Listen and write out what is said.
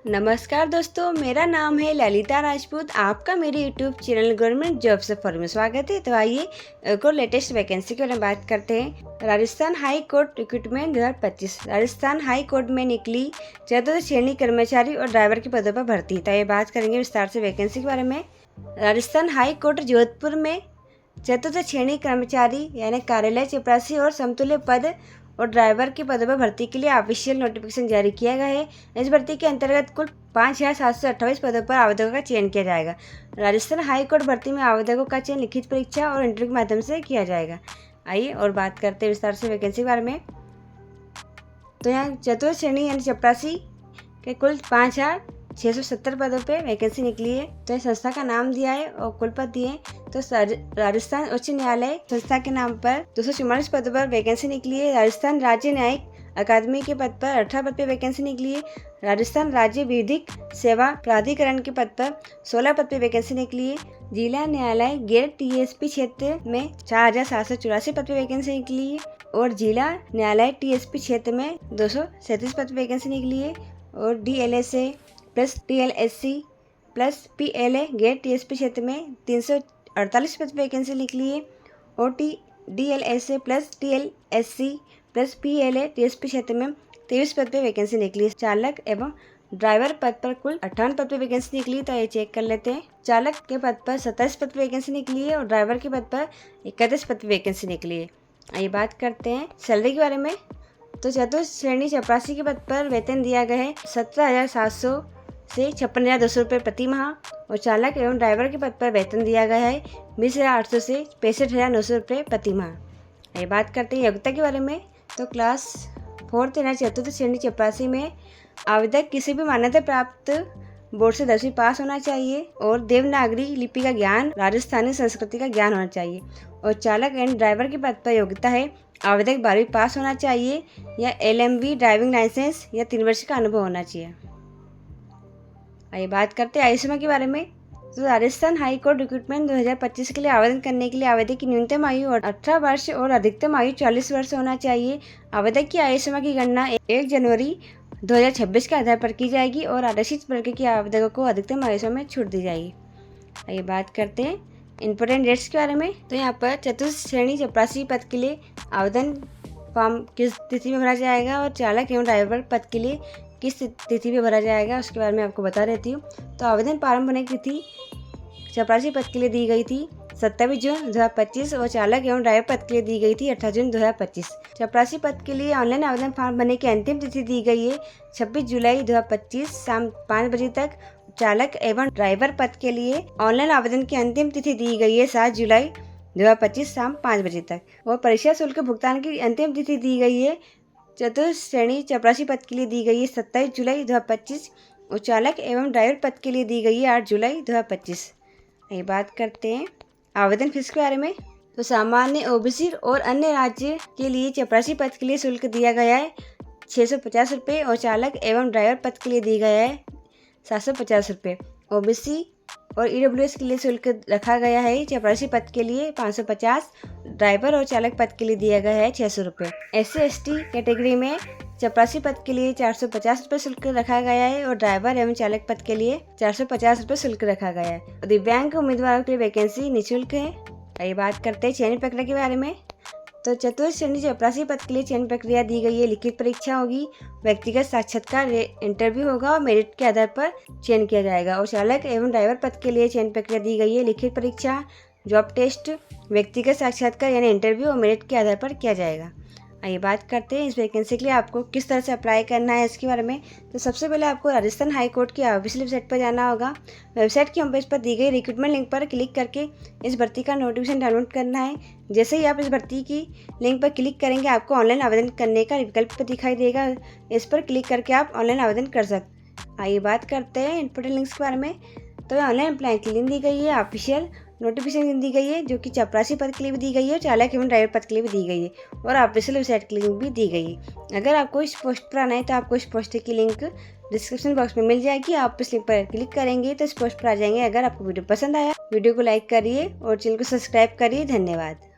नमस्कार दोस्तों, मेरा नाम है ललिता राजपूत। आपका मेरे यूट्यूब चैनल गवर्नमेंट जॉब सफर में स्वागत है। तो आइए एक और लेटेस्ट वैकेंसी के बारे में बात करते हैं। Rajasthan high court recruitment 2025 Rajasthan high court में निकली चतुर्थ श्रेणी कर्मचारी और ड्राइवर के पदों पर भर्ती। तो ये बात करेंगे विस्तार से वैकेंसी के बारे में। राजस्थान हाई कोर्ट जोधपुर में चतुर्थ श्रेणी कर्मचारी यानी कार्यालय चपरासी और समतुल्य पद और ड्राइवर के पदों पर भर्ती के लिए ऑफिशियल नोटिफिकेशन जारी किया गया है। इस भर्ती के अंतर्गत कुल 5,728 पदों पर आवेदकों का चयन किया जाएगा। राजस्थान हाई कोर्ट भर्ती में आवेदकों का चयन लिखित परीक्षा और इंटरव्यू के माध्यम से किया जाएगा। आइए और बात करते हैं विस्तार से वैकेंसी के बारे में। तो यहाँ चतुर्थ श्रेणी यानी चपरासी के कुल 5,670 पदों पे वैकेंसी निकली है। तो इस संस्था का नाम दिया है और कुल पद दिए हैं। तो राजस्थान उच्च न्यायालय संस्था के नाम पर 244 पदों पर वैकेंसी निकली है। राजस्थान राज्य न्यायिक अकादमी के पद पर 18 पद पर वैकेंसी निकली है। राजस्थान राज्य विधिक सेवा प्राधिकरण के पद पर 16 पद पर वैकेंसी निकली है। जिला न्यायालय गैर TSP क्षेत्र में 4,784 पद पर वैकेंसी निकली है और जिला न्यायालय TSP क्षेत्र में 237 पद पर वैकेंसी निकली है। और DLSA plus TLSC plus PLA गैर TSP क्षेत्र में 348 पद पर वैकेंसी निकली है और DLSA plus TLSC plus PLA TSP क्षेत्र में 23 पद पर वैकेंसी निकली है। चालक एवं ड्राइवर पद पर कुल 58 पद पर वैकेंसी निकली। तो ये चेक कर लेते हैं। चालक के पद पर 27 पद पर वैकेंसी निकली है और ड्राइवर के पद पर 31 पद पर वैकेंसी निकली है। आइए बात करते हैं सैलरी के बारे में। तो चतुर्थ श्रेणी चपरासी के पद पर वेतन दिया गया है 17,700 से 56,200 रुपये प्रति माह और चालक एवं ड्राइवर के पद पर वेतन दिया गया है 20,800 से 65,900 रुपये प्रति माह। ये बात करते हैं योग्यता के बारे में। तो क्लास 4th यानी चतुर्थ श्रेणी चपरासी में आवेदक किसी भी मान्यता प्राप्त बोर्ड से 10वीं पास होना चाहिए और देवनागरी लिपि का ज्ञान, राजस्थानी संस्कृति का ज्ञान होना चाहिए। और चालक एंड ड्राइवर के पद पर योग्यता है आवेदक 12वीं पास होना चाहिए या LMB ड्राइविंग लाइसेंस या 3 वर्ष का अनुभव होना चाहिए। आइए बात करते हैं आयु सीमा के बारे में। तो राजस्थान हाई कोर्ट रिक्रूटमेंट 2025 के लिए आवेदन करने के लिए आवेदक की न्यूनतम आयु 18 वर्ष और अधिकतम आयु 40 वर्ष होना चाहिए। आवेदक की आयु सीमा की गणना 1 जनवरी 2026 के आधार पर की जाएगी और आरक्षित वर्ग के आवेदकों को अधिकतम आयु सीमा में छूट दी जाएगी। आइए बात करते हैं इंपॉर्टेंट डेट्स के बारे में। तो यहाँ पर चतुर्थ श्रेणी चपरासी पद के लिए आवेदन फॉर्म किस तिथि में भरा जाएगा और चालक एवं ड्राइवर पद के लिए किस तिथि में भरा जाएगा उसके बारे में आपको बता देती हूँ। तो आवेदन प्रारंभ होने की तिथि चपरासी पद के लिए दी गई थी 27 जून 2025 और चालक एवं ड्राइवर पद के लिए दी गई थी 18 जून 2025। चपरासी पद के लिए ऑनलाइन आवेदन फॉर्म भरने की अंतिम तिथि दी गई है 26 जुलाई 2025 शाम 5 बजे तक। चालक एवं ड्राइवर पद के लिए ऑनलाइन आवेदन की अंतिम तिथि दी गई है 7 जुलाई 2025 शाम 5 बजे तक। और परीक्षा शुल्क भुगतान की अंतिम तिथि दी गई है चतुर्थ श्रेणी चपरासी पद के लिए दी गई है 27 जुलाई 2025 और चालक एवं ड्राइवर पद के लिए दी गई है 8 जुलाई 2025। ये बात करते हैं आवेदन फीस के बारे में। तो सामान्य OBC और अन्य राज्य के लिए चपरासी पद के लिए शुल्क दिया गया है 650 रुपये और चालक एवं ड्राइवर पद के लिए दिया गया है 750 रुपये। OBC और EWS के लिए शुल्क रखा गया है चपरासी पद के लिए 550, ड्राइवर और चालक पद के लिए दिया गया है 600 रुपये। SC/ST कैटेगरी में चपरासी पद के लिए 450 रुपये शुल्क रखा गया है और ड्राइवर एवं चालक पद के लिए 450 रुपये शुल्क रखा गया है। दिव्यांग उम्मीदवारों के लिए वैकेंसी निःशुल्क है। आइए बात करते हैं चयन प्रक्रिया के बारे में। तो चतुर्थ श्रेणी चपरासी पद के लिए चयन प्रक्रिया दी गई है। लिखित परीक्षा होगी, व्यक्तिगत साक्षात्कार इंटरव्यू होगा और मेरिट के आधार पर चयन किया जाएगा। और चालक एवं ड्राइवर पद के लिए चयन प्रक्रिया दी गई है। लिखित परीक्षा, जॉब टेस्ट, व्यक्तिगत साक्षात्कार यानी इंटरव्यू और मेरिट के आधार पर किया जाएगा। आइए बात करते हैं इस वैकेंसी के लिए आपको किस तरह से अप्लाई करना है इसके बारे में। तो सबसे पहले आपको राजस्थान हाई कोर्ट की ऑफिशियल वेबसाइट पर जाना होगा। वेबसाइट की होम पेज पर दी गई रिक्रूटमेंट लिंक पर क्लिक करके इस भर्ती का नोटिफिकेशन डाउनलोड करना है। जैसे ही आप इस भर्ती की लिंक पर क्लिक करेंगे आपको ऑनलाइन आवेदन करने का विकल्प दिखाई देगा। इस पर क्लिक करके आप ऑनलाइन आवेदन कर सकते। आइए बात करते हैं इंपॉर्टेंट लिंक्स के बारे में। तो ऑनलाइन अप्लाई की लिंक दी गई है, ऑफिशियल नोटिफिकेशन दी गई है जो कि चपरासी पद के लिए भी दी गई है और चालक एवं ड्राइवर पद के लिए भी दी गई है और ऑफिशियल वेबसाइट की लिंक भी दी गई है। अगर आपको इस पोस्ट पर आना है तो आपको इस पोस्ट की लिंक डिस्क्रिप्शन बॉक्स में मिल जाएगी। आप इस लिंक पर क्लिक करेंगे तो इस पोस्ट पर आ जाएंगे। अगर आपको वीडियो पसंद आया वीडियो को लाइक करिए और चैनल को सब्सक्राइब करिए। धन्यवाद।